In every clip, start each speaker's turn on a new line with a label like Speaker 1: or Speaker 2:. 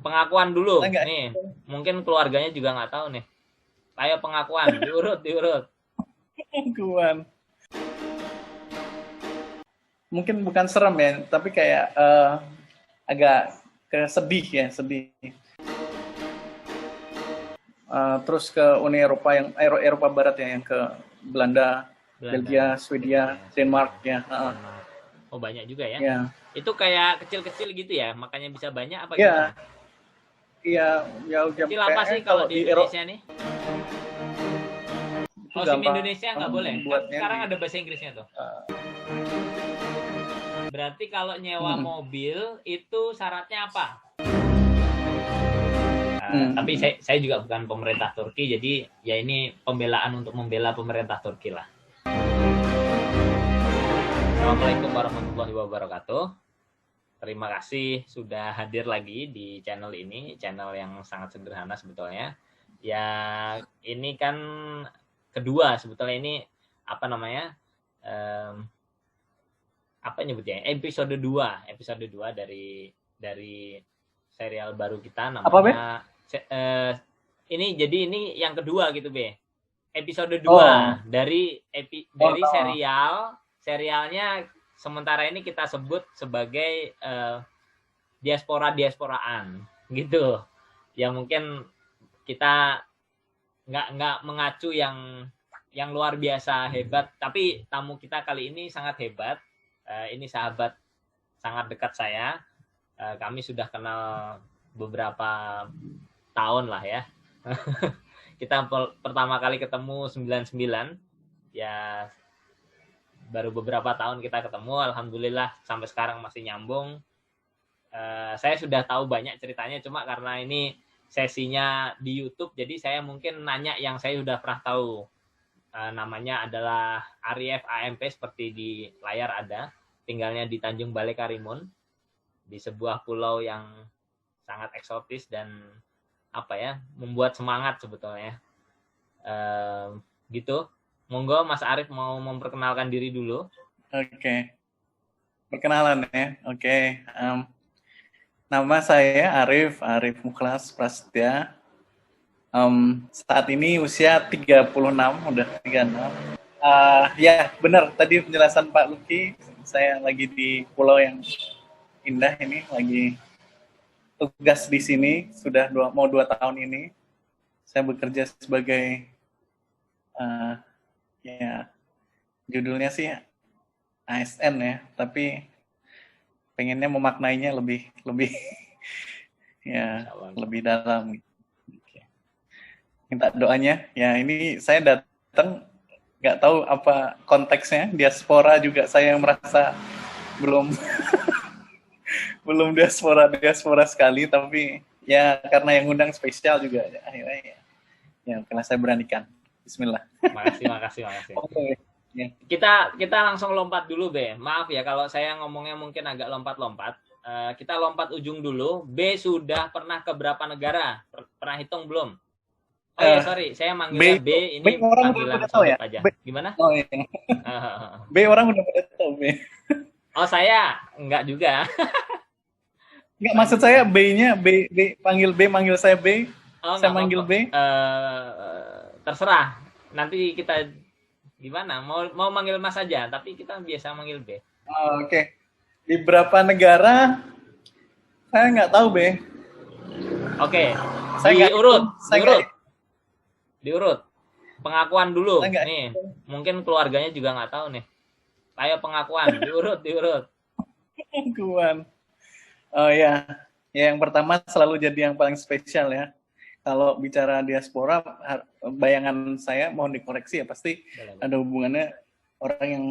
Speaker 1: pengakuan dulu. Nih, mungkin keluarganya juga nggak tahu nih. Ayo pengakuan, diurut.
Speaker 2: Pengakuan. Mungkin bukan serem ya, tapi kayak agak sedih ya, sedih. Terus ke Uni Eropa yang Eropa Barat ya, yang ke Belanda, Belgia, Swedia, Denmark ya.
Speaker 1: Oh banyak juga ya?
Speaker 2: Ya.
Speaker 1: Itu kayak kecil-kecil gitu ya, makanya bisa banyak apa gimana?
Speaker 2: Iya, ya
Speaker 1: kecil apa sih kalau di Indonesia nih? Oh, SIM Indonesia nggak boleh. Kan sekarang ada bahasa Inggrisnya tuh. Berarti kalau nyewa mobil itu syaratnya apa? Tapi saya juga bukan pemerintah Turki, jadi ya ini pembelaan untuk membela pemerintah Turki lah. Assalamualaikum warahmatullahi wabarakatuh. Terima kasih sudah hadir lagi di channel ini, channel yang sangat sederhana sebetulnya. Ya ini kan kedua sebetulnya, ini apa namanya? Apa nyebutnya? Episode 2 dari serial baru kita namanya ini, jadi ini yang kedua gitu Be, episode 2 dari serialnya sementara ini kita sebut sebagai diasporaan gitu ya. Mungkin kita nggak mengacu yang luar biasa hebat, tapi tamu kita kali ini sangat hebat. Ini sahabat sangat dekat saya, kami sudah kenal beberapa tahun lah ya. Kita pertama kali ketemu 99 ya, baru beberapa tahun kita ketemu, alhamdulillah sampai sekarang masih nyambung. Saya sudah tahu banyak ceritanya, cuma karena ini sesinya di YouTube jadi saya mungkin nanya yang saya sudah pernah tahu. Namanya adalah Arief AMP, seperti di layar ada, tinggalnya di Tanjung Balai Karimun, di sebuah pulau yang sangat eksotis dan apa ya, membuat semangat sebetulnya. Gitu. Monggo Mas Arief mau memperkenalkan diri dulu.
Speaker 2: Oke. Perkenalan ya. Oke. Nama saya Arief Mukhlas Prasetya. Saat ini usia 36, udah 36. Ya, benar tadi penjelasan Pak Luki. Saya lagi di pulau yang indah ini, lagi tugas di sini sudah mau 2 tahun ini. Saya bekerja sebagai ya judulnya sih ASN ya, tapi pengennya memaknainya lebih ya lebih dalam. Minta doanya. Ya ini saya datang nggak tahu apa konteksnya, diaspora juga saya merasa belum belum diaspora sekali, tapi ya karena yang undang spesial juga ya, akhirnya ya karena saya beranikan. Bismillah.
Speaker 1: Makasih. Okay. Yeah. Kita langsung lompat dulu Be. Maaf ya kalau saya ngomongnya mungkin agak lompat-lompat. Kita lompat ujung dulu. B sudah pernah ke berapa negara? Pernah hitung belum? Oh ya sorry, saya manggilnya B ini panggilan sobat aja. Gimana?
Speaker 2: Oh iya. B orang udah pada tahu B.
Speaker 1: Oh saya enggak juga.
Speaker 2: Enggak, maksud saya B-nya B panggil B, manggil saya B.
Speaker 1: Oh,
Speaker 2: saya manggil B.
Speaker 1: Terserah. Nanti kita gimana? Mau manggil Mas aja, tapi kita biasa manggil B.
Speaker 2: Oke. Di berapa negara? Saya nggak tahu B.
Speaker 1: Oke. Diurut. Pengakuan dulu. Nih, mungkin keluarganya juga nggak tahu nih. Ayo pengakuan, diurut.
Speaker 2: Pengakuan. Oh ya. Ya, yang pertama selalu jadi yang paling spesial ya. Kalau bicara diaspora, bayangan saya mohon dikoreksi ya, pasti ada hubungannya orang yang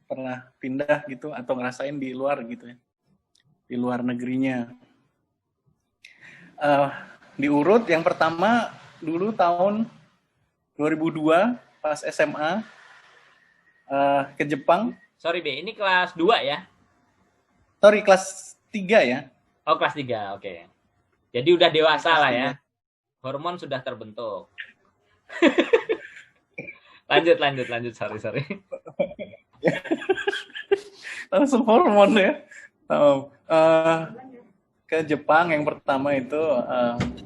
Speaker 2: pernah pindah gitu atau ngerasain di luar gitu ya, di luar negerinya. Diurut yang pertama dulu tahun 2002 pas SMA ke Jepang.
Speaker 1: Sorry B, ini kelas 2 ya?
Speaker 2: Sorry, kelas 3 ya.
Speaker 1: Oh kelas 3, oke. Jadi udah dewasa lah ya. Hormon sudah terbentuk. lanjut, sorry.
Speaker 2: Langsung hormon ya. ke Jepang yang pertama itu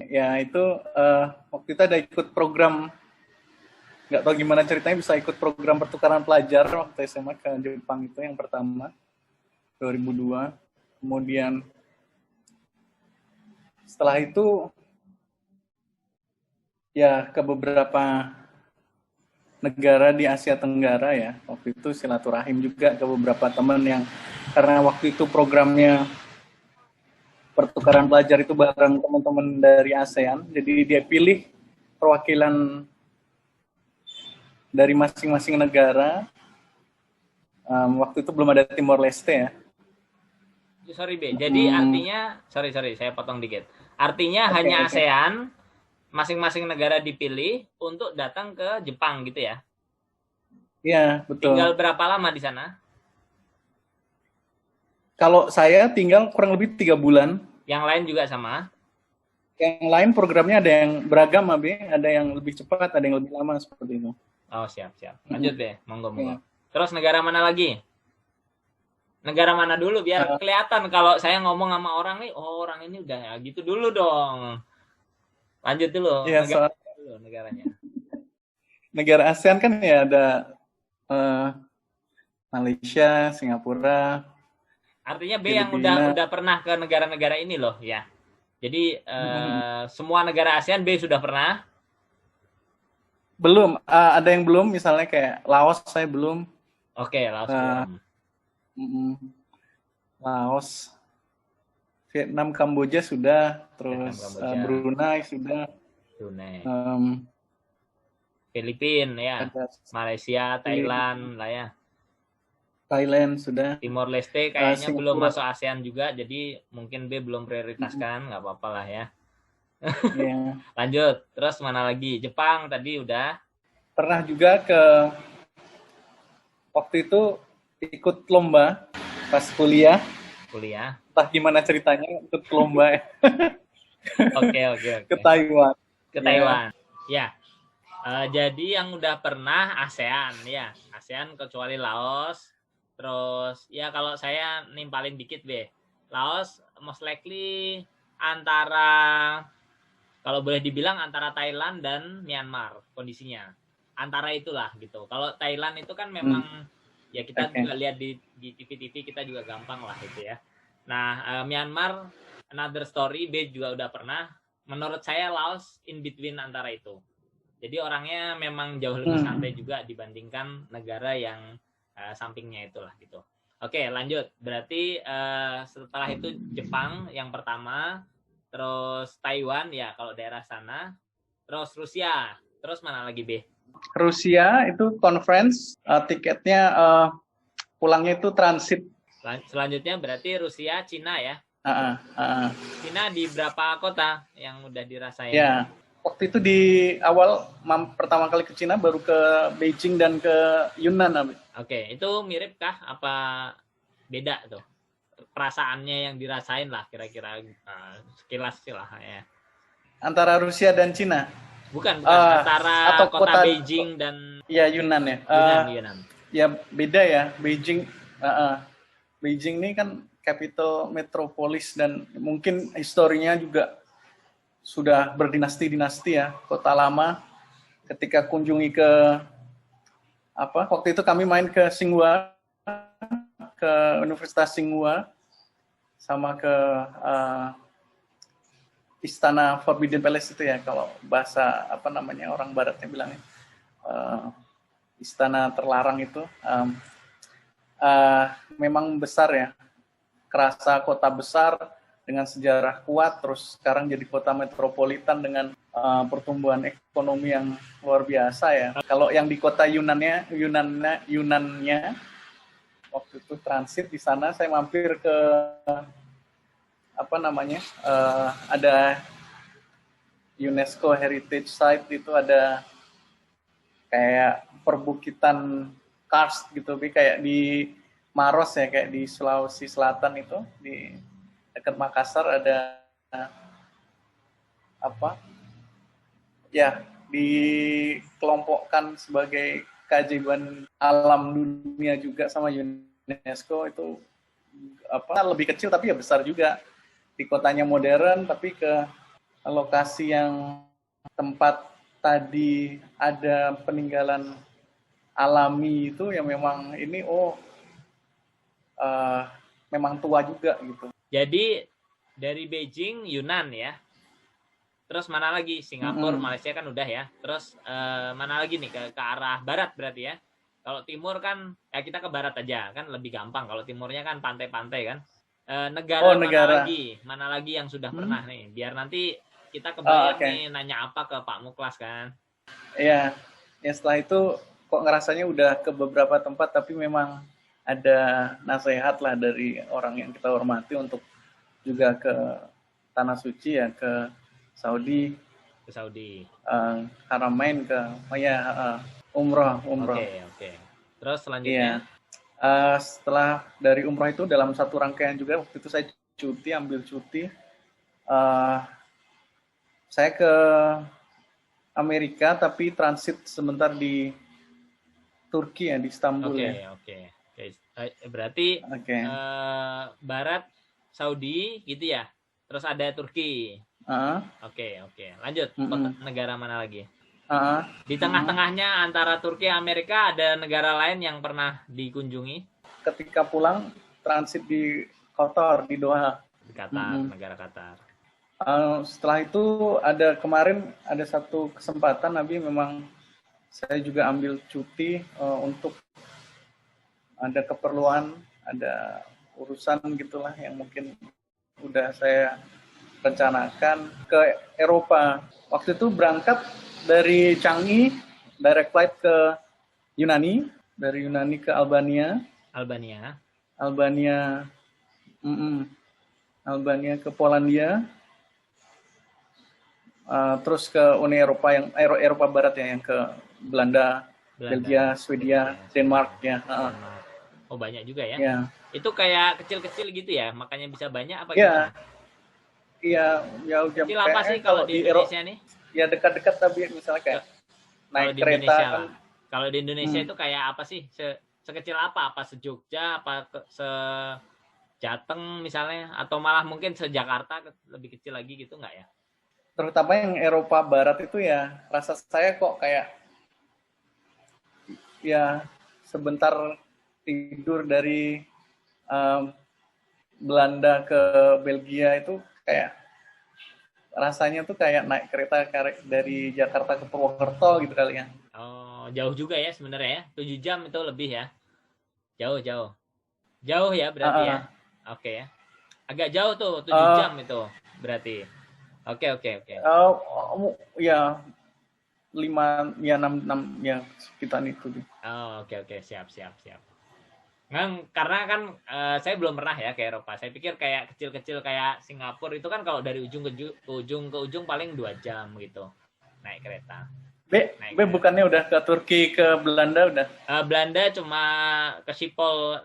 Speaker 2: ya itu waktu itu ada ikut program, nggak tahu gimana ceritanya bisa ikut program pertukaran pelajar waktu SMA ke Jepang, itu yang pertama 2002. Kemudian setelah itu ya ke beberapa negara di Asia Tenggara ya. Waktu itu silaturahim juga ke beberapa teman yang karena waktu itu programnya pertukaran pelajar itu bareng teman-teman dari ASEAN. Jadi dia pilih perwakilan dari masing-masing negara. Waktu itu belum ada Timor Leste ya.
Speaker 1: Sorry B, jadi artinya, sorry saya potong dikit. Artinya hanya ASEAN, masing-masing negara dipilih untuk datang ke Jepang gitu ya?
Speaker 2: Iya, betul.
Speaker 1: Tinggal berapa lama di sana?
Speaker 2: Kalau saya tinggal kurang lebih 3 bulan.
Speaker 1: Yang lain juga sama?
Speaker 2: Yang lain programnya ada yang beragam, Abi. Ada yang lebih cepat, ada yang lebih lama, seperti itu.
Speaker 1: Oh, siap. Lanjut deh, monggo. Terus negara mana lagi? Negara mana dulu biar kelihatan kalau saya ngomong sama orang nih, oh orang ini udah ya gitu dulu dong. Lanjut dulu.
Speaker 2: Ya,
Speaker 1: negaranya.
Speaker 2: Negara ASEAN kan ya ada Malaysia, Singapura.
Speaker 1: Artinya B yang udah pernah ke negara-negara ini loh ya. Jadi semua negara ASEAN B sudah pernah?
Speaker 2: Belum, ada yang belum, misalnya kayak Laos saya belum.
Speaker 1: Oke, Laos belum.
Speaker 2: Laos, Vietnam, Kamboja sudah, terus Brunei sudah.
Speaker 1: Filipina ya, Malaysia, Thailand lah ya.
Speaker 2: Thailand sudah.
Speaker 1: Timor Leste kayaknya belum masuk ASEAN juga, jadi mungkin B belum prioritaskan, nggak apa-apa lah ya.
Speaker 2: Yeah.
Speaker 1: Lanjut, terus mana lagi? Jepang tadi udah.
Speaker 2: Pernah juga ke waktu itu ikut lomba pas kuliah. Entah gimana ceritanya ikut lomba.
Speaker 1: Oke.
Speaker 2: Ke Taiwan.
Speaker 1: Ya. Jadi yang udah pernah ASEAN ya. ASEAN kecuali Laos. Terus ya kalau saya nimpalin dikit B. Laos most likely antara, kalau boleh dibilang antara Thailand dan Myanmar kondisinya. Antara itulah gitu. Kalau Thailand itu kan memang ya kita juga lihat di TV-TV kita juga gampang lah itu ya. Nah, Myanmar another story, B juga udah pernah. Menurut saya Laos in between antara itu. Jadi orangnya memang jauh lebih santai juga dibandingkan negara yang sampingnya itulah gitu. Oke, lanjut. Berarti setelah itu Jepang yang pertama, terus Taiwan ya kalau daerah sana, terus Rusia, terus mana lagi B?
Speaker 2: Rusia itu conference, tiketnya pulangnya itu transit.
Speaker 1: Selanjutnya berarti Rusia, Cina ya? Cina di berapa kota yang udah dirasain?
Speaker 2: Ya, waktu itu di awal pertama kali ke Cina baru ke Beijing dan ke Yunnan.
Speaker 1: Oke, itu mirip kah? Apa beda tuh? Perasaannya yang dirasain lah kira-kira sekilas lah ya.
Speaker 2: Antara Rusia dan Cina?
Speaker 1: Bukan. Antara atau kota Beijing dan
Speaker 2: ya Yunnan ya.
Speaker 1: Yunnan.
Speaker 2: Ya beda ya. Beijing ini kan capital metropolis dan mungkin historinya juga sudah berdinasti-dinasti ya, kota lama. Ketika kunjungi ke waktu itu kami main ke Tsinghua, ke Universitas Tsinghua, sama ke Istana Forbidden Palace itu ya, kalau bahasa orang baratnya bilangnya istana terlarang itu. Memang besar ya, kerasa kota besar dengan sejarah kuat, terus sekarang jadi kota metropolitan dengan pertumbuhan ekonomi yang luar biasa ya. Kalau yang di kota Yunannya waktu itu transit di sana, saya mampir ke ada UNESCO Heritage Site, itu ada kayak perbukitan karst gitu, kayak di Maros ya, kayak di Sulawesi Selatan itu, di dekat Makassar ada dikelompokkan sebagai keajaiban alam dunia juga sama UNESCO. Itu lebih kecil tapi ya besar juga. di kotanya modern, tapi ke lokasi yang tempat tadi ada peninggalan alami itu yang memang ini uh, memang tua juga gitu.
Speaker 1: Jadi dari Beijing Yunan ya. Terus mana lagi? Singapura, Malaysia kan udah ya. Terus mana lagi nih ke arah barat berarti ya. Kalau timur kan ya kita ke barat aja kan lebih gampang. Kalau timurnya kan pantai-pantai kan. Negara
Speaker 2: negara.
Speaker 1: mana lagi yang sudah pernah nih? Biar nanti kita kebayang nih nanya apa ke Pak Muklas kan.
Speaker 2: Iya. Ya setelah itu kok ngerasanya udah ke beberapa tempat tapi memang ada nasihat lah dari orang yang kita hormati untuk juga ke tanah suci ya, ke Saudi, Haramain ke umroh.
Speaker 1: Oke. Terus selanjutnya?
Speaker 2: Setelah dari umroh itu dalam satu rangkaian juga waktu itu saya ambil cuti. Saya ke Amerika tapi transit sebentar di Turki ya, di Istanbul ya.
Speaker 1: Oke. Berarti barat Saudi gitu ya. Terus ada Turki. Oke. Lanjut. Negara mana lagi? Di tengah-tengahnya antara Turki dan Amerika ada negara lain yang pernah dikunjungi?
Speaker 2: Ketika pulang transit di Qatar, di Doha.
Speaker 1: Di Qatar, negara Qatar.
Speaker 2: Setelah itu kemarin ada satu kesempatan Nabi memang saya juga ambil cuti untuk ada keperluan, ada urusan gitulah yang mungkin udah saya rencanakan ke Eropa. Waktu itu berangkat dari Changi, direct flight ke Yunani, dari Yunani ke Albania ke Polandia, terus ke Uni Eropa yang Eropa Barat ya, yang ke Belanda, Belgia, Swedia, Denmark ya.
Speaker 1: Oh banyak juga ya? Yeah. Itu kayak kecil-kecil gitu ya, makanya bisa banyak apa gimana?
Speaker 2: Iya, jauh jam.
Speaker 1: Kecil apa sih kalau di Indonesia nih?
Speaker 2: Ya dekat-dekat tapi misalnya kayak naik kereta kan.
Speaker 1: Kalau di Indonesia itu kayak apa sih? Sekecil apa? Apa se-Jogja? Apa se-Jateng misalnya? Atau malah mungkin se-Jakarta lebih kecil lagi gitu nggak ya?
Speaker 2: Terutama yang Eropa Barat itu ya, rasa saya kok kayak ya sebentar tidur dari Belanda ke Belgia itu kayak rasanya tuh kayak naik kereta dari Jakarta ke Purwokerto gitu kali ya.
Speaker 1: Oh, jauh juga ya sebenarnya ya. 7 jam itu lebih ya. Jauh. Jauh ya berarti ya. Oke ya. Agak jauh tuh 7 jam itu berarti. Oke.
Speaker 2: Ya 5 ya 6 ya sekitar itu.
Speaker 1: Oh, oke. Siap. Karena kan saya belum pernah ya ke Eropa. Saya pikir kayak kecil-kecil kayak Singapura itu kan kalau dari ujung ke ujung paling 2 jam gitu naik kereta.
Speaker 2: Bukannya udah ke Turki, ke Belanda udah?
Speaker 1: Belanda cuma ke Schiphol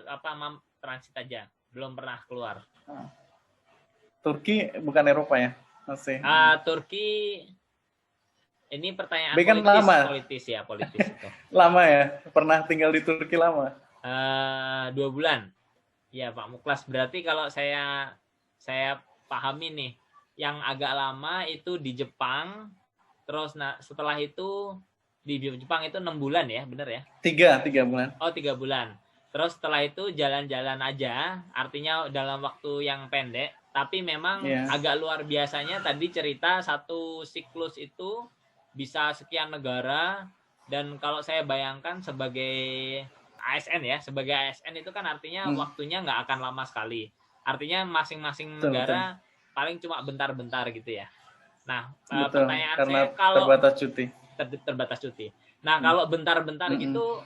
Speaker 1: transit aja, belum pernah keluar.
Speaker 2: Turki bukan Eropa ya? Masih.
Speaker 1: Turki ini pertanyaan politis itu.
Speaker 2: Lama ya? Pernah tinggal di Turki lama?
Speaker 1: 2 bulan. Ya Pak Muklas, berarti kalau saya pahami nih, yang agak lama itu di Jepang, terus setelah itu di Jepang itu 6 bulan ya, bener ya?
Speaker 2: 3 bulan.
Speaker 1: Oh 3 bulan. Terus setelah itu jalan-jalan aja, artinya dalam waktu yang pendek, tapi memang agak luar biasanya tadi cerita satu siklus itu bisa sekian negara, dan kalau saya bayangkan sebagai ASN ya, sebagai ASN itu kan artinya waktunya nggak akan lama sekali. Artinya masing-masing negara paling cuma bentar-bentar gitu ya. Nah, pertanyaan saya kalau terbatas cuti. Nah, kalau bentar-bentar gitu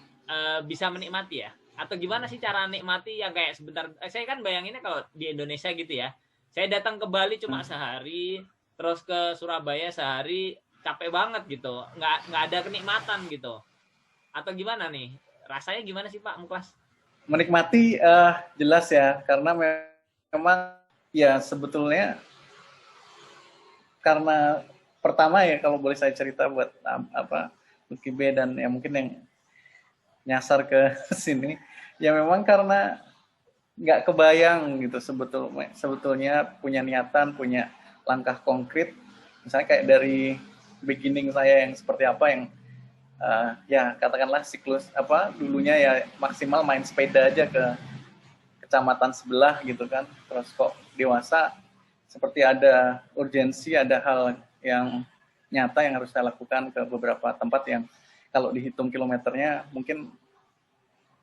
Speaker 1: bisa menikmati ya? Atau gimana sih cara nikmati yang kayak sebentar? Saya kan bayanginnya kalau di Indonesia gitu ya. Saya datang ke Bali cuma sehari, terus ke Surabaya sehari, capek banget gitu. Nggak ada kenikmatan gitu. Atau gimana nih? Rasanya gimana sih Pak Muklas?
Speaker 2: Menikmati jelas ya, karena memang ya sebetulnya karena pertama ya kalau boleh saya cerita buat Lucky B dan ya mungkin yang nyasar ke sini ya memang karena nggak kebayang gitu sebetulnya punya niatan, punya langkah konkret. Misalnya kayak dari beginning saya yang seperti apa yang ya katakanlah siklus apa dulunya ya maksimal main sepeda aja ke kecamatan sebelah gitu kan. Terus kok dewasa seperti ada urgensi, ada hal yang nyata yang harus saya lakukan ke beberapa tempat yang kalau dihitung kilometernya mungkin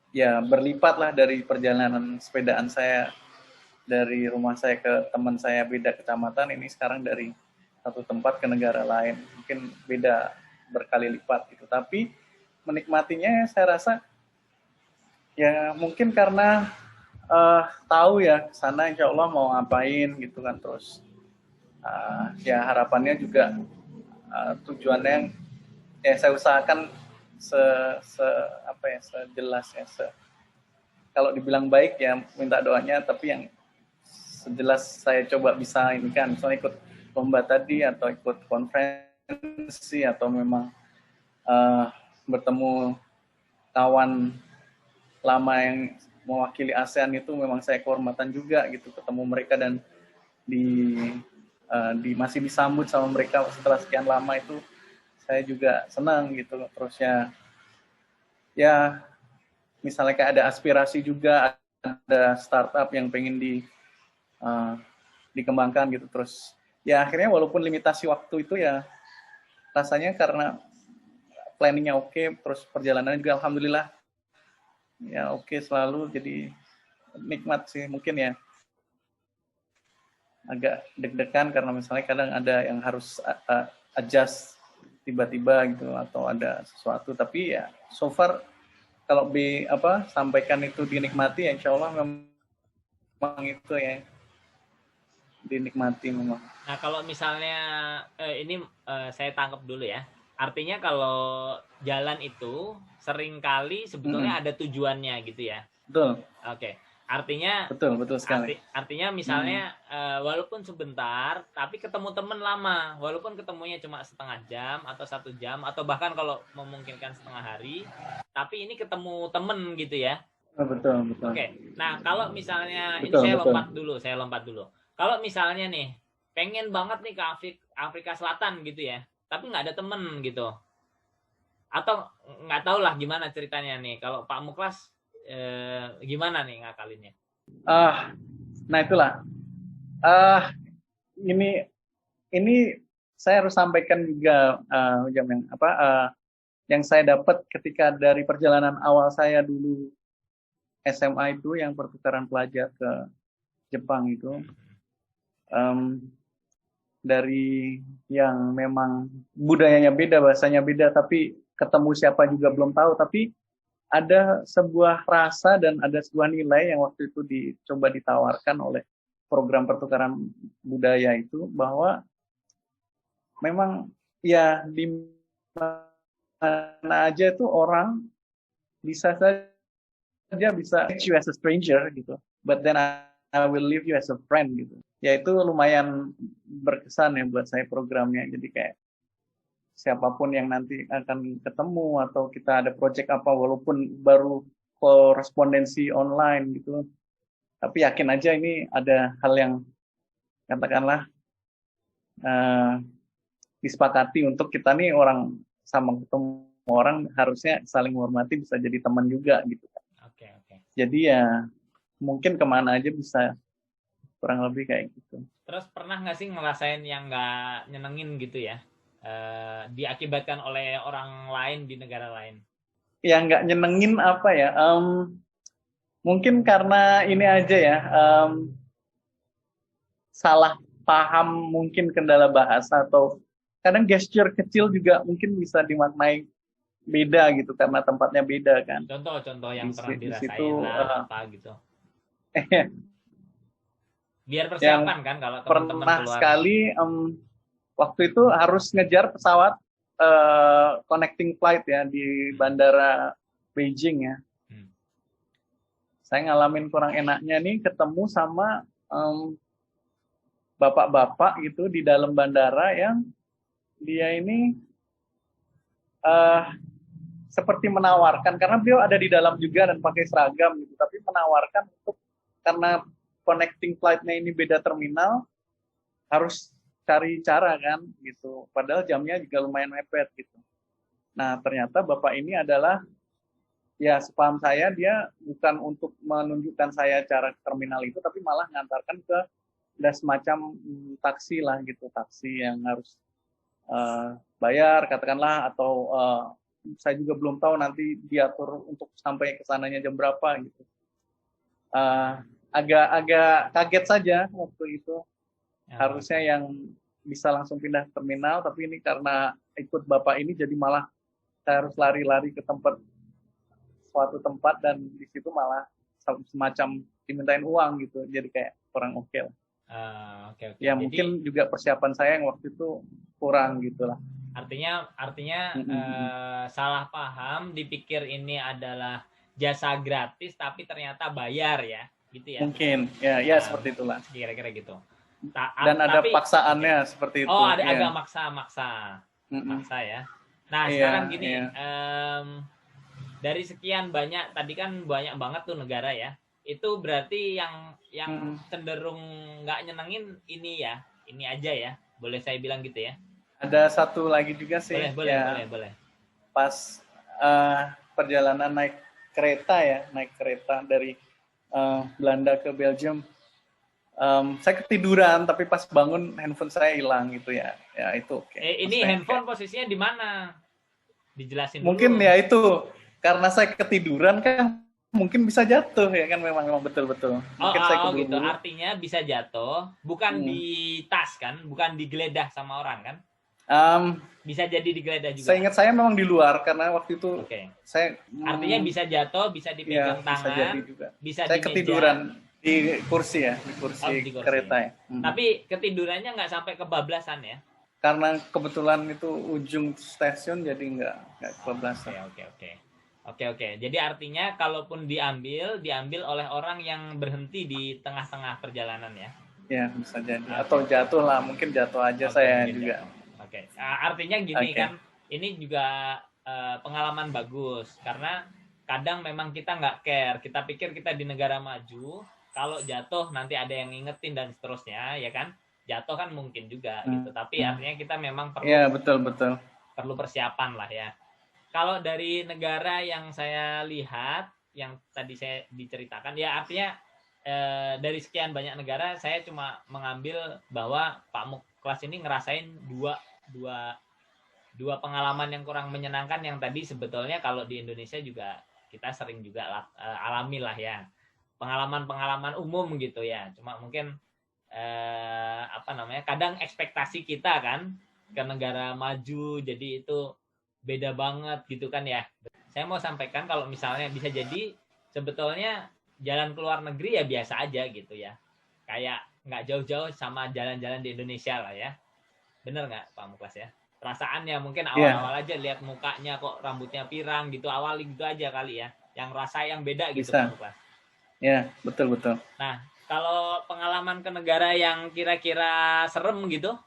Speaker 2: ya berlipat lah dari perjalanan sepedaan saya dari rumah saya ke teman saya beda kecamatan, ini sekarang dari satu tempat ke negara lain mungkin beda berkali lipat gitu. Tapi menikmatinya saya rasa ya mungkin karena tahu ya sana insya Allah mau ngapain gitu kan. Terus ya harapannya juga tujuannya ya saya usahakan apa ya sejelas ya kalau dibilang baik ya minta doanya, tapi yang sejelas saya coba bisa ini kan, misalnya ikut lomba tadi atau ikut konferensi atau memang bertemu kawan lama yang mewakili ASEAN itu memang saya kehormatan juga gitu ketemu mereka dan masih disambut sama mereka setelah sekian lama itu saya juga senang gitu. Terus ya misalnya kayak ada aspirasi juga, ada startup yang pengen dikembangkan gitu. Terus ya akhirnya walaupun limitasi waktu itu ya rasanya karena planningnya oke, terus perjalanannya juga alhamdulillah ya oke selalu, jadi nikmat sih. Mungkin ya agak deg-degan karena misalnya kadang ada yang harus adjust tiba-tiba gitu atau ada sesuatu, tapi ya so far kalau sampaikan itu dinikmati ya insya Allah memang itu ya dinikmati memang.
Speaker 1: Nah, kalau misalnya ini saya tangkap dulu ya. Artinya kalau jalan itu seringkali sebetulnya ada tujuannya gitu ya.
Speaker 2: Betul.
Speaker 1: Oke. Artinya
Speaker 2: betul sekali.
Speaker 1: Artinya misalnya walaupun sebentar tapi ketemu teman lama, walaupun ketemunya cuma setengah jam atau 1 jam atau bahkan kalau memungkinkan setengah hari, tapi ini ketemu teman gitu ya.
Speaker 2: Betul.
Speaker 1: Oke. Nah, kalau misalnya ini saya lompat dulu. Kalau misalnya nih pengen banget nih ke Afrika Selatan gitu ya, tapi nggak ada temen gitu. Atau nggak tahu lah gimana ceritanya nih. Kalau Pak Muklas gimana nih ngakalinnya?
Speaker 2: Nah itulah. Ini saya harus sampaikan juga yang saya dapat ketika dari perjalanan awal saya dulu SMA itu yang pertukaran pelajar ke Jepang itu, dari yang memang budayanya beda, bahasanya beda, tapi ketemu siapa juga belum tahu, tapi ada sebuah rasa dan ada sebuah nilai yang waktu itu dicoba ditawarkan oleh program pertukaran budaya itu, bahwa memang ya di mana aja itu orang bisa treat you as a stranger gitu, but then I will leave you as a friend gitu. Ya itu lumayan berkesan ya buat saya programnya. Jadi kayak siapapun yang nanti akan ketemu atau kita ada project apa walaupun baru korespondensi online gitu, tapi yakin aja ini ada hal yang katakanlah disepakati untuk kita nih orang sama ketemu orang harusnya saling menghormati, bisa jadi teman juga gitu.
Speaker 1: Oke.
Speaker 2: Jadi ya mungkin kemana aja bisa, kurang lebih kayak gitu.
Speaker 1: Terus pernah nggak sih ngerasain yang nggak nyenengin gitu ya, diakibatkan oleh orang lain di negara lain?
Speaker 2: Yang nggak nyenengin apa ya? Mungkin karena ini aja ya, salah paham, mungkin kendala bahasa, atau kadang gesture kecil juga mungkin bisa dimaknai beda gitu karena tempatnya beda kan.
Speaker 1: Contoh yang pernah dirasain
Speaker 2: situ,
Speaker 1: lah apa gitu. Biar persiapan kan kalau teman-teman
Speaker 2: pernah
Speaker 1: keluar.
Speaker 2: Sekali waktu itu harus ngejar pesawat connecting flight ya di bandara Beijing ya. Saya ngalamin kurang enaknya nih ketemu sama bapak-bapak gitu di dalam bandara yang dia ini seperti menawarkan, karena beliau ada di dalam juga dan pakai seragam gitu, tapi menawarkan untuk karena connecting flight-nya ini beda terminal, harus cari cara kan gitu. Padahal jamnya juga lumayan mepet gitu. Nah, ternyata Bapak ini adalah, ya sepaham saya, dia bukan untuk menunjukkan saya cara ke terminal itu, tapi malah ngantarkan ke ada semacam taksi lah gitu, taksi yang harus bayar katakanlah, atau saya juga belum tahu nanti diatur untuk sampai ke sananya jam berapa gitu. Agak kaget saja waktu itu. Harusnya yang bisa langsung pindah terminal, tapi ini karena ikut Bapak ini jadi malah saya harus lari-lari ke suatu tempat, dan di situ malah semacam dimintain uang gitu. Jadi kayak kurang oke lah.
Speaker 1: Okay.
Speaker 2: Ya jadi, mungkin juga persiapan saya yang waktu itu kurang gitulah.
Speaker 1: Artinya salah paham, dipikir ini adalah jasa gratis tapi ternyata bayar ya, gitu ya?
Speaker 2: Mungkin, ya seperti itulah.
Speaker 1: Kira-kira gitu.
Speaker 2: Dan ada paksaannya seperti itu.
Speaker 1: Oh, ada agak maksa ya. Nah, sekarang gini, dari sekian banyak, tadi kan banyak banget tuh negara ya. Itu berarti yang cenderung nggak nyenengin ini ya, ini aja ya. Boleh saya bilang gitu ya?
Speaker 2: Ada satu lagi juga sih.
Speaker 1: Boleh.
Speaker 2: Pas perjalanan naik kereta dari Belanda ke Belgium, saya ketiduran, tapi pas bangun handphone saya hilang gitu ya. Ya itu oke.
Speaker 1: Ini handphone posisinya di mana? Dijelasin dulu.
Speaker 2: Mungkin ya itu karena saya ketiduran kan, mungkin bisa jatuh ya kan, memang betul-betul. Mungkin saya
Speaker 1: gitu. Artinya bisa jatuh, bukan di tas kan, bukan digeledah sama orang kan?
Speaker 2: Bisa
Speaker 1: jadi digeledah juga.
Speaker 2: Saya ingat saya memang di luar karena waktu itu saya
Speaker 1: artinya bisa jatuh, bisa dipegang tangan,
Speaker 2: bisa jadi juga.
Speaker 1: Bisa
Speaker 2: saya ketiduran di kursi kereta ya.
Speaker 1: Tapi ketidurannya nggak sampai kebablasan ya?
Speaker 2: Karena kebetulan itu ujung stasiun, jadi nggak kebablasan.
Speaker 1: Oke. Jadi artinya kalaupun diambil oleh orang yang berhenti di tengah-tengah perjalanan ya?
Speaker 2: Ya bisa jadi. Atau jatuh lah, mungkin jatuh aja saya juga.
Speaker 1: Oke. Artinya gini kan, ini juga pengalaman bagus karena kadang memang kita nggak care, kita pikir kita di negara maju, kalau jatuh nanti ada yang ngingetin dan seterusnya, ya kan? Jatuh kan mungkin juga gitu, tapi artinya kita memang perlu
Speaker 2: betul
Speaker 1: perlu persiapan lah ya. Kalau dari negara yang saya lihat, yang tadi saya diceritakan, ya artinya dari sekian banyak negara, saya cuma mengambil bahwa Pak Muklas ini ngerasain dua pengalaman yang kurang menyenangkan, yang tadi sebetulnya kalau di Indonesia juga kita sering juga alami lah ya, pengalaman-pengalaman umum gitu ya. Cuma mungkin kadang ekspektasi kita kan ke negara maju, jadi itu beda banget gitu kan ya. Saya mau sampaikan kalau misalnya bisa jadi sebetulnya jalan ke luar negeri ya biasa aja gitu ya, kayak nggak jauh-jauh sama jalan-jalan di Indonesia lah ya. Bener nggak Pak Muklas ya? Perasaannya mungkin awal-awal aja lihat mukanya kok rambutnya pirang gitu, awal gitu aja kali ya, yang rasa yang beda gitu Pak Muklas.
Speaker 2: Ya, betul.
Speaker 1: Nah, kalau pengalaman ke negara yang kira-kira serem gitu,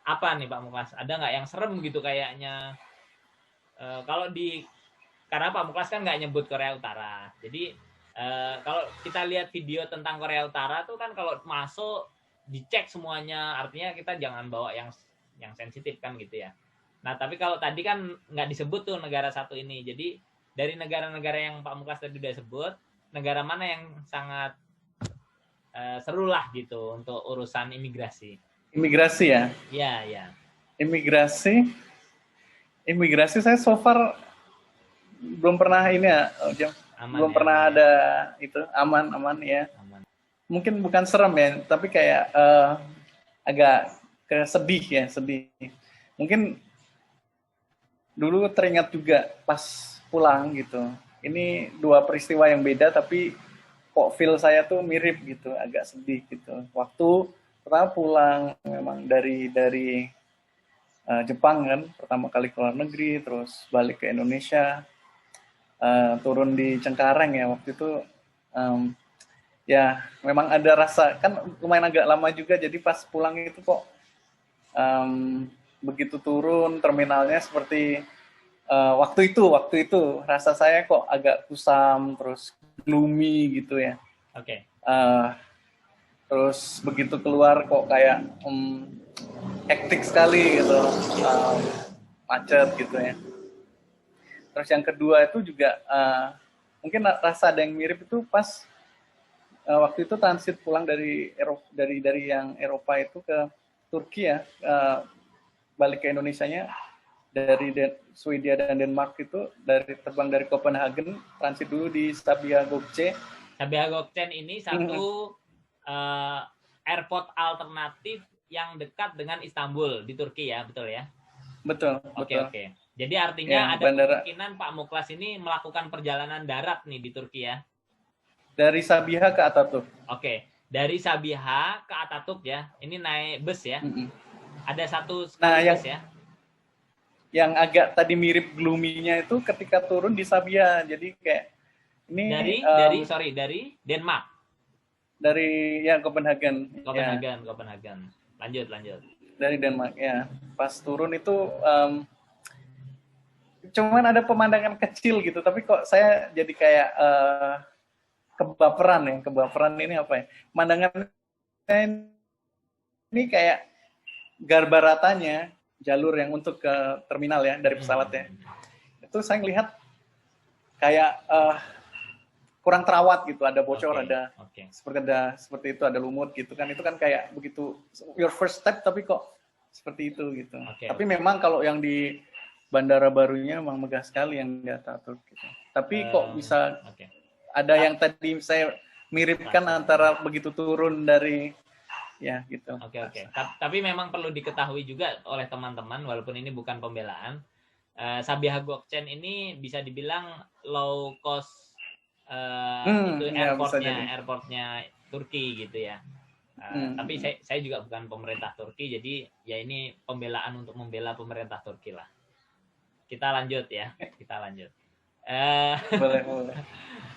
Speaker 1: apa nih Pak Muklas? Ada nggak yang serem gitu kayaknya? Karena Pak Muklas kan nggak nyebut Korea Utara. Jadi kalau kita lihat video tentang Korea Utara tuh kan kalau masuk dicek semuanya, artinya kita jangan bawa yang sensitif kan gitu ya. Nah tapi kalau tadi kan nggak disebut tuh negara satu ini. Jadi dari negara-negara yang Pak Muklas tadi udah sebut, negara mana yang sangat seru lah gitu untuk urusan imigrasi?
Speaker 2: Imigrasi ya?
Speaker 1: Iya.
Speaker 2: Imigrasi saya so far belum pernah ini ya, belum pernah ada itu, aman ya. Mungkin bukan serem ya, tapi kayak agak sedih. Mungkin dulu teringat juga pas pulang gitu. Ini dua peristiwa yang beda, tapi kok feel saya tuh mirip gitu, agak sedih gitu. Waktu pertama pulang memang dari Jepang kan, pertama kali ke luar negeri, terus balik ke Indonesia, turun di Cengkareng ya waktu itu. Ya memang ada rasa, kan lumayan agak lama juga, jadi pas pulang itu kok begitu turun terminalnya seperti waktu itu rasa saya kok agak kusam, terus gloomy gitu ya.
Speaker 1: Oke.
Speaker 2: Terus begitu keluar kok kayak hektik sekali gitu, macet gitu ya. Terus yang kedua itu juga mungkin rasa ada yang mirip itu pas waktu itu transit pulang dari yang Eropa itu ke Turki ya, balik ke Indonesianya dari Swedia dan Denmark itu terbang dari Copenhagen, transit dulu di Sabia Gökçe.
Speaker 1: Sabia Gökçen ini satu airport alternatif yang dekat dengan Istanbul di Turki ya, betul ya?
Speaker 2: Betul.
Speaker 1: Oke. Jadi artinya
Speaker 2: ya,
Speaker 1: ada
Speaker 2: bandara,
Speaker 1: kemungkinan Pak Muklas ini melakukan perjalanan darat nih di Turki ya?
Speaker 2: Dari Sabiha ke Ataturk.
Speaker 1: Oke, dari Sabiha ke Ataturk ya. Ini naik bus ya? Ada satu bus ya?
Speaker 2: Yang agak tadi mirip gloomy-nya itu ketika turun di Sabiha. Jadi kayak ini
Speaker 1: dari Denmark.
Speaker 2: Dari Copenhagen.
Speaker 1: Copenhagen. Lanjut.
Speaker 2: Dari Denmark ya. Pas turun itu cuman ada pemandangan kecil gitu, tapi kok saya jadi kayak kebaperan ini apa ya? Pemandangan ini kayak garbaratanya jalur yang untuk ke terminal ya dari pesawatnya. Itu saya lihat kayak kurang terawat gitu, ada bocor, seperti itu, ada lumut gitu kan. Itu kan kayak begitu your first step tapi kok seperti itu gitu. Tapi memang kalau yang di bandara barunya memang megah sekali yang di Ataturk gitu. Tapi kok bisa ada yang tadi saya miripkan antara begitu turun dari ya gitu.
Speaker 1: Oke. Tapi memang perlu diketahui juga oleh teman-teman, walaupun ini bukan pembelaan, Sabiha Gökçen ini bisa dibilang low cost itu airportnya Turki gitu ya. Tapi saya juga bukan pemerintah Turki, jadi ya ini pembelaan untuk membela pemerintah Turki lah. Kita lanjut.
Speaker 2: Boleh.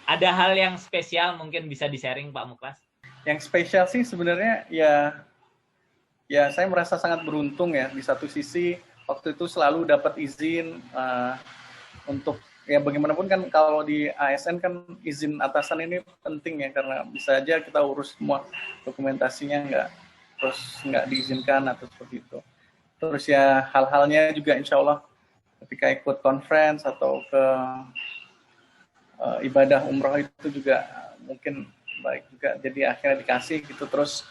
Speaker 1: Ada hal yang spesial mungkin bisa di-sharing Pak Muklas?
Speaker 2: Yang spesial sih sebenarnya ya saya merasa sangat beruntung ya. Di satu sisi waktu itu selalu dapat izin untuk ya bagaimanapun kan kalau di ASN kan izin atasan ini penting ya, karena bisa aja kita urus semua dokumentasinya nggak diizinkan atau seperti itu. Terus ya hal-halnya juga insya Allah ketika ikut conference atau ke ibadah umroh itu juga mungkin baik juga, jadi akhirnya dikasih gitu. Terus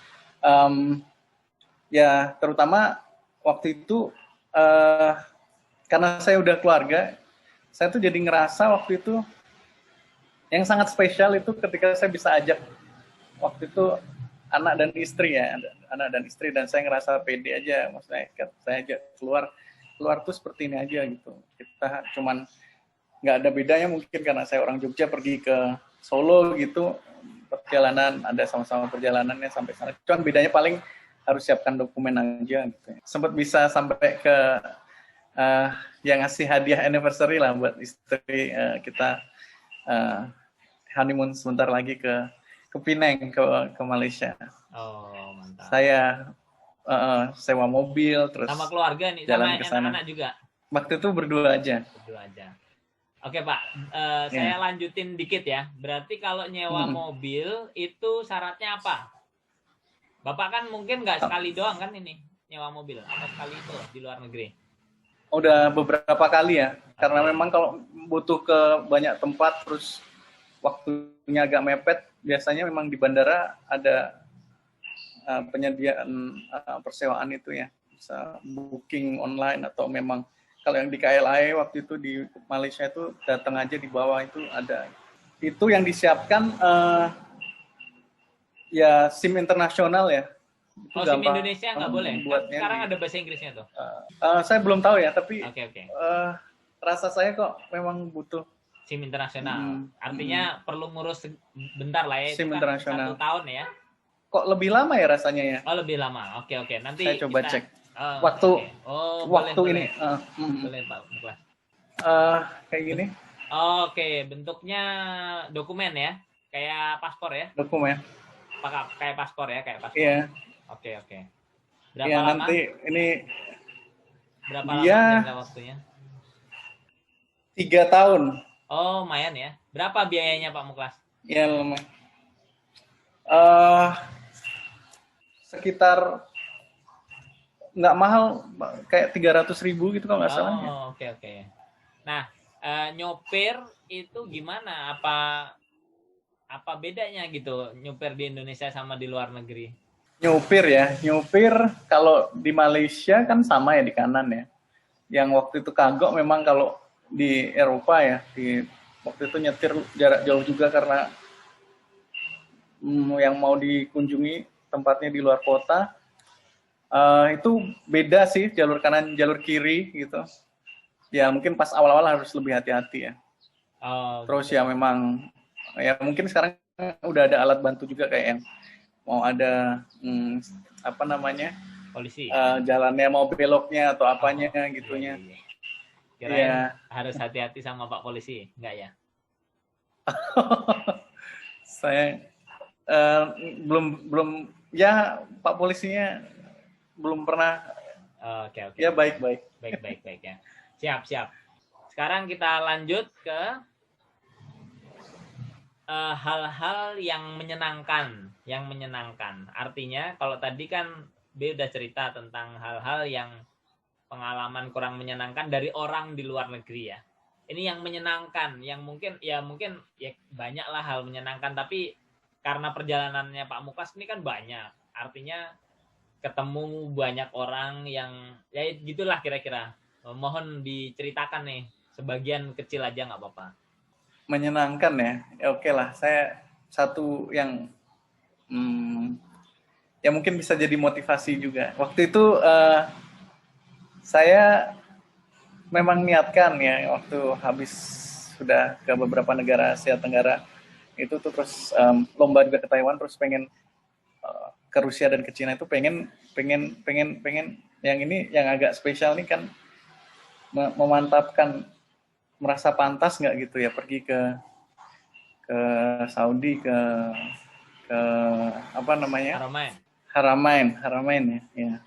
Speaker 2: ya terutama waktu itu karena saya udah keluarga, saya tuh jadi ngerasa waktu itu yang sangat spesial itu ketika saya bisa ajak waktu itu anak dan istri dan saya ngerasa pede aja, maksudnya saya ajak keluar tuh seperti ini aja gitu. Kita cuman nggak ada bedanya mungkin karena saya orang Jogja pergi ke Solo gitu, perjalanan ada sama-sama perjalanannya sampai sana. Cuman bedanya paling harus siapkan dokumen aja gitu. Sempat bisa sampai ke yang ngasih hadiah anniversary lah buat istri, kita honeymoon sebentar lagi ke Penang, ke Malaysia.
Speaker 1: Oh, mantap.
Speaker 2: Saya sewa mobil terus
Speaker 1: sama keluarga nih,
Speaker 2: jalan
Speaker 1: sama anak-anak juga.
Speaker 2: Waktu itu berdua aja.
Speaker 1: Oke Pak, saya lanjutin dikit ya. Berarti kalau nyewa mobil itu syaratnya apa? Bapak kan mungkin nggak sekali doang kan ini nyewa mobil, atau sekali itu di luar negeri?
Speaker 2: Udah beberapa kali ya, karena memang kalau butuh ke banyak tempat terus waktunya agak mepet, biasanya memang di bandara ada penyediaan persewaan itu ya, bisa booking online atau memang kalau yang di KLIA waktu itu di Malaysia itu datang aja di bawah itu ada. Itu yang disiapkan ya SIM internasional ya.
Speaker 1: Itu SIM Indonesia nggak boleh? Sekarang ada bahasa Inggrisnya tuh.
Speaker 2: Saya belum tahu ya, tapi
Speaker 1: okay.
Speaker 2: Rasa saya kok memang butuh
Speaker 1: SIM internasional. Artinya perlu ngurus bentar lah ya.
Speaker 2: SIM internasional.
Speaker 1: 1 tahun ya.
Speaker 2: Kok lebih lama ya rasanya ya?
Speaker 1: Oh, lebih lama. Oke. Nanti
Speaker 2: saya coba cek.
Speaker 1: Waktu
Speaker 2: ini.
Speaker 1: Boleh Pak Muklas.
Speaker 2: Kayak gini.
Speaker 1: Oke, bentuknya dokumen ya, kayak paspor ya.
Speaker 2: Dokumen.
Speaker 1: Kayak paspor ya, kayak paspor.
Speaker 2: Iya.
Speaker 1: Oke.
Speaker 2: Berapa lama? Nanti ini.
Speaker 1: Berapa lama jangka waktunya?
Speaker 2: 3 tahun.
Speaker 1: Oh, lumayan ya. Berapa biayanya Pak Muklas?
Speaker 2: Ya lumayan. eh sekitar nggak mahal, kayak 300.000 gitu kalau nggak salah ya.
Speaker 1: Oh, oke. Nah, nyopir itu gimana? Apa bedanya gitu nyopir di Indonesia sama di luar negeri?
Speaker 2: Nyupir kalau di Malaysia kan sama ya, di kanan ya. Yang waktu itu kagok memang kalau di Eropa ya, waktu itu nyetir jarak jauh juga karena yang mau dikunjungi tempatnya di luar kota. Itu beda sih, jalur kanan jalur kiri gitu. Ya mungkin pas awal-awal harus lebih hati-hati ya. Terus ya memang ya mungkin sekarang udah ada alat bantu juga, kayak yang mau ada apa namanya,
Speaker 1: polisi,
Speaker 2: jalannya mau beloknya atau apanya gitunya.
Speaker 1: Iya. Kirain harus hati-hati sama Pak Polisi, enggak ya?
Speaker 2: Saya belum ya, Pak Polisinya belum pernah.
Speaker 1: Oke.
Speaker 2: Ya baik
Speaker 1: ya. Siap. Sekarang kita lanjut ke hal-hal yang menyenangkan. Artinya kalau tadi kan B udah cerita tentang hal-hal yang pengalaman kurang menyenangkan dari orang di luar negeri ya. Ini yang menyenangkan, yang mungkin ya banyak lah hal menyenangkan, tapi karena perjalanannya Pak Mukas ini kan banyak, artinya ketemu banyak orang yang ya gitulah kira-kira. Mohon diceritakan nih, sebagian kecil aja nggak apa-apa.
Speaker 2: Menyenangkan ya, oke lah. Saya satu yang ya mungkin bisa jadi motivasi juga. Waktu itu saya memang niatkan ya, waktu habis sudah ke beberapa negara Asia Tenggara itu tuh, terus lomba juga ke Taiwan, terus pengen ke Rusia dan ke Cina, itu pengen yang ini yang agak spesial nih kan, memantapkan, merasa pantas nggak gitu ya pergi ke Saudi, ke apa namanya, Haramain ya.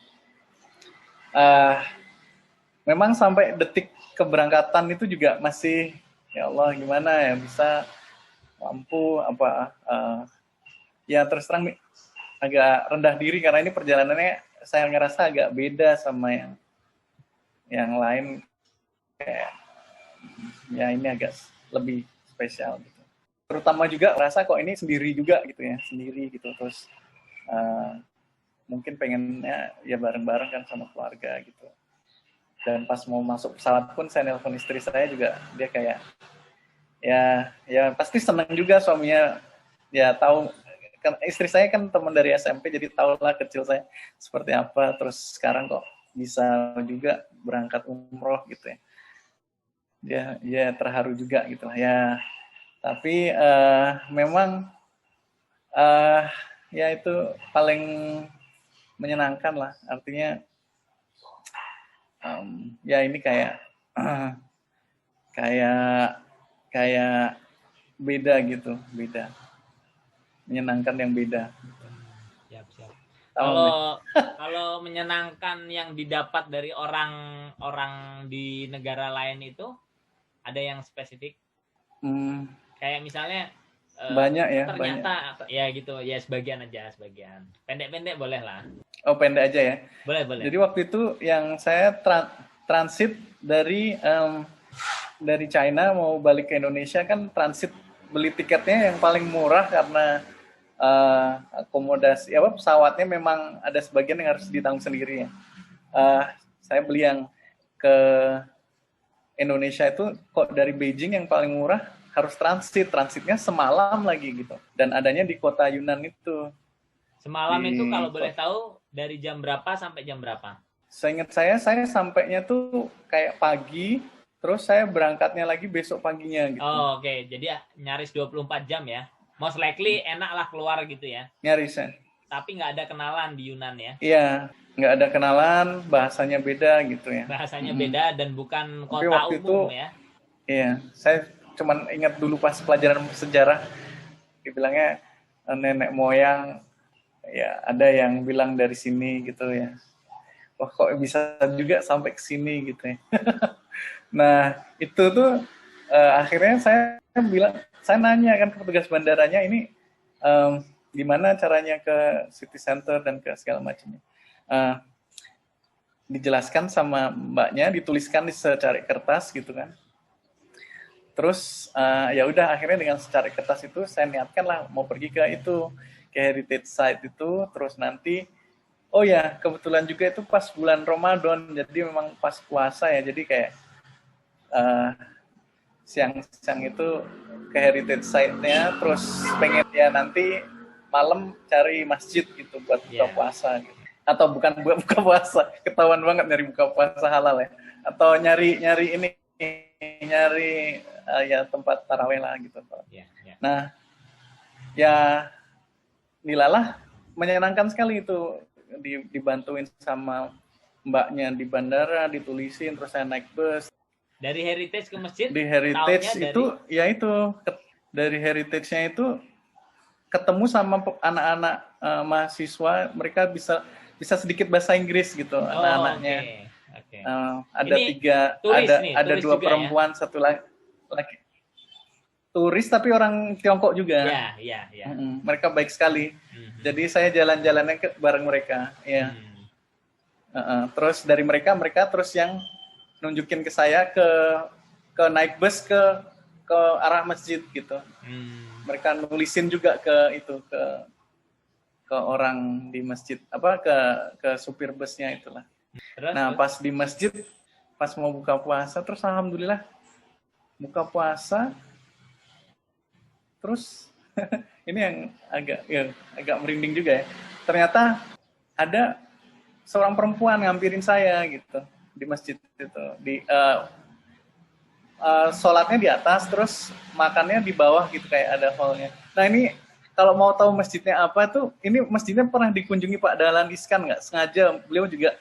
Speaker 2: Memang sampai detik keberangkatan itu juga masih, ya Allah gimana ya bisa mampu apa, ya terus terang agak rendah diri karena ini perjalanannya saya ngerasa agak beda sama yang lain, kayak ya ini agak lebih spesial gitu. Terutama juga rasa kok ini sendiri juga gitu ya, terus mungkin pengennya ya bareng-bareng kan sama keluarga gitu. Dan pas mau masuk pesawat pun saya nelpon istri saya juga, dia kayak ya pasti senang juga suaminya, ya tahu kan istri saya kan teman dari SMP, jadi tahulah kecil saya seperti apa, terus sekarang kok bisa juga berangkat umroh gitu ya. Ya terharu juga gitu lah ya. Tapi memang ya itu paling menyenangkan lah, artinya ya ini kayak beda gitu, menyenangkan yang beda.
Speaker 1: Siap. Kalau menyenangkan yang didapat dari orang di negara lain itu ada yang spesifik? Kayak misalnya
Speaker 2: banyak ya,
Speaker 1: ternyata banyak. Ya gitu ya, sebagian. Pendek boleh lah.
Speaker 2: Oh, pendek aja ya.
Speaker 1: Boleh.
Speaker 2: Jadi waktu itu yang saya transit dari China mau balik ke Indonesia, kan transit beli tiketnya yang paling murah karena akomodasi pesawatnya memang ada sebagian yang harus ditanggung sendiri ya. Saya beli yang ke Indonesia itu kok dari Beijing yang paling murah, harus transitnya semalam lagi gitu, dan adanya di kota Yunan itu.
Speaker 1: Semalam itu kalau boleh tahu dari jam berapa sampai jam berapa?
Speaker 2: Seingat saya sampainya tuh kayak pagi, terus saya berangkatnya lagi besok paginya gitu.
Speaker 1: Oh, oke. Jadi nyaris 24 jam ya. Most likely enak lah keluar gitu ya.
Speaker 2: Nyaris ya.
Speaker 1: Tapi nggak ada kenalan di Yunan ya?
Speaker 2: Iya, nggak ada kenalan, bahasanya beda gitu ya.
Speaker 1: Bahasanya beda dan bukan kota umum itu, ya?
Speaker 2: Iya, saya cuman ingat dulu pas pelajaran sejarah, dibilangnya nenek moyang, ya ada yang bilang dari sini gitu ya. Wah kok bisa juga sampai ke sini gitu ya. Nah itu tuh akhirnya saya nanya kan ke petugas bandaranya, ini gimana caranya ke city center dan ke segala macamnya. Dijelaskan sama mbaknya, dituliskan di secari kertas gitu kan. Terus ya udah akhirnya dengan secari kertas itu saya niatkan lah mau pergi ke itu, ke heritage site itu. Terus nanti oh ya kebetulan juga itu pas bulan Ramadan, jadi memang pas puasa ya, jadi kayak siang-siang itu ke heritage site-nya, terus pengen ya nanti malam cari masjid gitu buat buka puasa gitu. Atau bukan buat buka puasa, ketahuan banget nyari buka puasa halal ya. Atau nyari ini, nyari ya tempat taraweh lah gitu. Nah, ya dilalah menyenangkan sekali itu, dibantuin sama mbaknya di bandara, ditulisin, terus saya naik bus.
Speaker 1: Dari heritage ke masjid?
Speaker 2: Di heritage itu, ya itu, dari heritage-nya itu ketemu sama anak-anak mahasiswa, mereka bisa sedikit bahasa Inggris gitu, anak-anaknya.
Speaker 1: Okay.
Speaker 2: Ada
Speaker 1: ini
Speaker 2: ada dua perempuan, ya? Satu laki. Turis tapi orang Tiongkok juga.
Speaker 1: Iya.
Speaker 2: Mereka baik sekali. Jadi saya jalan-jalannya bareng mereka. Ya. Terus dari mereka terus yang nunjukin ke saya ke naik bus ke arah masjid gitu. Mereka nulisin juga ke itu ke orang di masjid, ke supir busnya itulah. Nah, pas di masjid, pas mau buka puasa, terus alhamdulillah buka puasa, terus ini yang agak merinding juga ya. Ternyata ada seorang perempuan ngampirin saya gitu di masjid itu, sholatnya di atas, terus makannya di bawah gitu, kayak ada hallnya. Nah ini kalau mau tahu masjidnya apa tuh, ini masjidnya pernah dikunjungi Pak Dahlan Iskan nggak? Sengaja beliau juga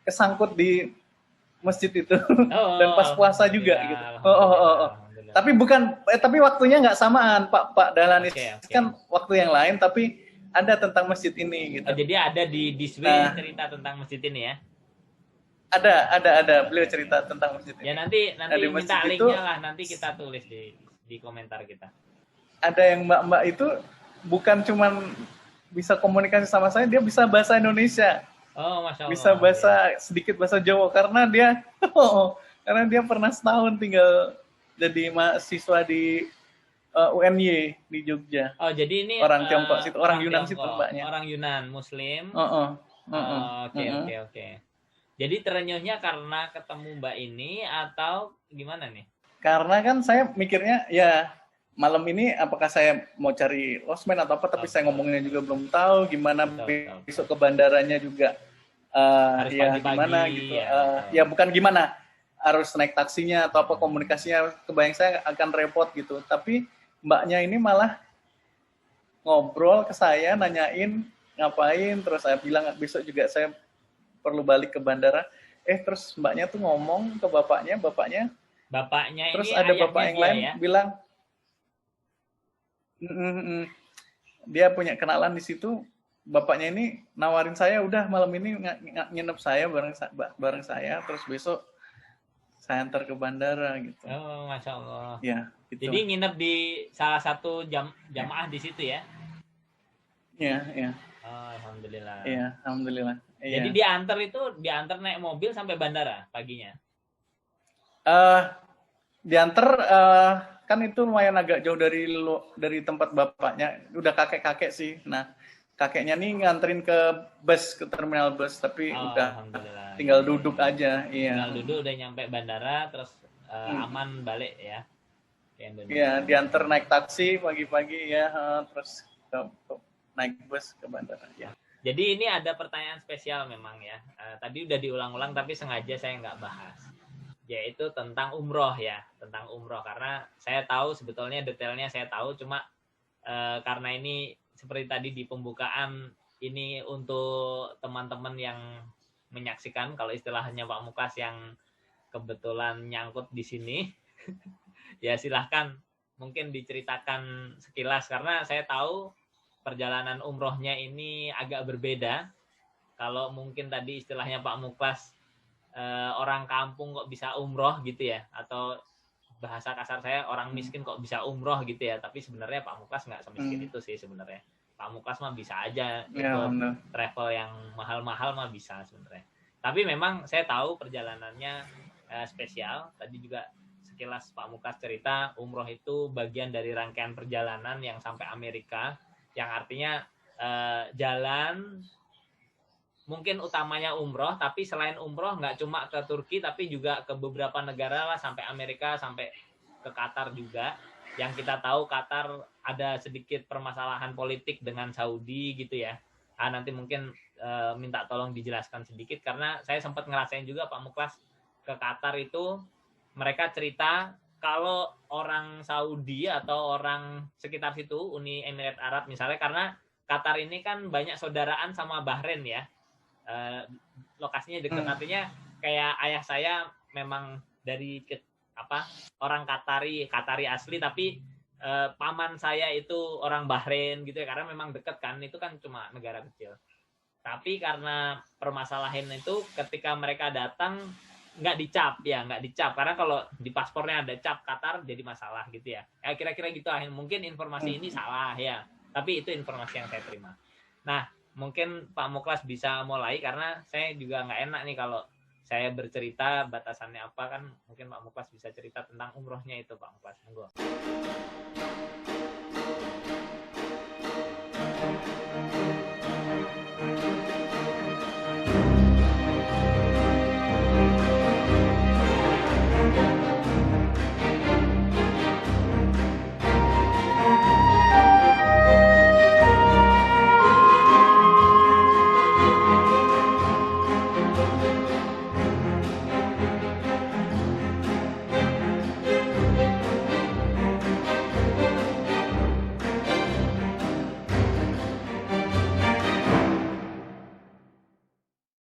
Speaker 2: kesangkut di masjid itu dan pas puasa juga gitu. Tapi tapi waktunya nggak samaan, Pak Dahlan Iskan waktu yang lain, tapi ada tentang masjid ini gitu.
Speaker 1: Jadi ada di Disway cerita tentang masjid ini ya?
Speaker 2: Ada beliau cerita tentang masjid ini.
Speaker 1: Ya nanti minta linknya lah, nanti kita tulis di komentar kita.
Speaker 2: Ada yang mbak itu bukan cuman bisa komunikasi sama saya, dia bisa bahasa Indonesia.
Speaker 1: Oh, Masya Allah.
Speaker 2: Bisa sedikit bahasa Jawa karena dia pernah setahun tinggal jadi mahasiswa di UNY di Jogja.
Speaker 1: Oh, jadi ini
Speaker 2: orang Tiongkok situ, orang Yunan situ mbaknya.
Speaker 1: Orang Yunan Muslim. Oke. Jadi terenyuhnya karena ketemu mbak ini atau gimana nih?
Speaker 2: Karena kan saya mikirnya ya malam ini apakah saya mau cari losmen atau apa, tapi saya ngomongnya juga belum tahu gimana besok ke bandaranya juga. Ya gimana gitu. Ya bukan gimana, harus naik taksinya atau apa, komunikasinya kebayang saya akan repot gitu. Tapi mbaknya ini malah ngobrol ke saya, nanyain ngapain, terus saya bilang besok juga saya perlu balik ke bandara. Terus mbaknya tuh ngomong ke bapaknya terus
Speaker 1: ini
Speaker 2: ada bapak yang lain ya? Bilang dia punya kenalan di situ, bapaknya ini nawarin saya udah malam ini nginep saya bareng saya, terus besok saya antar ke bandara gitu.
Speaker 1: Oh, Masya Allah.
Speaker 2: Ya, gitu.
Speaker 1: Jadi nginep di salah satu jamaah di situ ya?
Speaker 2: Iya.
Speaker 1: Oh, alhamdulillah.
Speaker 2: Iya, alhamdulillah.
Speaker 1: Jadi diantar naik mobil sampai bandara paginya?
Speaker 2: Diantar kan itu lumayan agak jauh dari tempat bapaknya, udah kakek sih. Nah, kakeknya nih nganterin ke terminal bus, tapi udah tinggal duduk aja.
Speaker 1: Tinggal duduk udah nyampe bandara, terus aman balik ya ke Indonesia.
Speaker 2: Iya, diantar naik taksi pagi-pagi ya, terus naik bus ke bandara ya.
Speaker 1: Jadi ini ada pertanyaan spesial memang ya. Tadi udah diulang-ulang tapi sengaja saya nggak bahas. Yaitu tentang umroh ya, tentang umroh, karena saya tahu sebetulnya detailnya saya tahu, cuma karena ini seperti tadi di pembukaan, ini untuk teman-teman yang menyaksikan, kalau istilahnya Pak Mukas yang kebetulan nyangkut di sini ya silahkan mungkin diceritakan sekilas, karena saya tahu perjalanan umrohnya ini agak berbeda. Kalau mungkin tadi istilahnya Pak Mukas orang kampung kok bisa umroh gitu ya, atau bahasa kasar saya, orang miskin kok bisa umroh gitu ya, tapi sebenarnya Pak Muklas nggak semiskin itu sih sebenarnya. Pak Muklas mah bisa aja ikut travel yang mahal-mahal mah bisa sebenarnya. Tapi memang saya tahu perjalanannya spesial. Tadi juga sekilas Pak Muklas cerita, umroh itu bagian dari rangkaian perjalanan yang sampai Amerika, yang artinya jalan mungkin utamanya umroh, tapi selain umroh nggak cuma ke Turki, tapi juga ke beberapa negara lah, sampai Amerika, sampai ke Qatar juga. Yang kita tahu Qatar ada sedikit permasalahan politik dengan Saudi gitu ya. Nanti mungkin minta tolong dijelaskan sedikit, karena saya sempat ngerasain juga Pak Muklas ke Qatar itu, mereka cerita kalau orang Saudi atau orang sekitar situ, Uni Emirat Arab misalnya, karena Qatar ini kan banyak saudaraan sama Bahrain ya. Lokasinya dekat, artinya kayak ayah saya memang dari orang Qatari asli, tapi paman saya itu orang Bahrain gitu ya, karena memang dekat kan, itu kan cuma negara kecil. Tapi karena permasalahan itu ketika mereka datang nggak dicap, karena kalau di paspornya ada cap Qatar jadi masalah gitu ya. Kira-kira gitu, mungkin informasi ini salah ya, tapi itu informasi yang saya terima. Nah, mungkin Pak Muklas bisa mulai, karena saya juga nggak enak nih kalau saya bercerita batasannya apa, kan mungkin Pak Muklas bisa cerita tentang umrohnya itu, Pak Muklas. Monggo.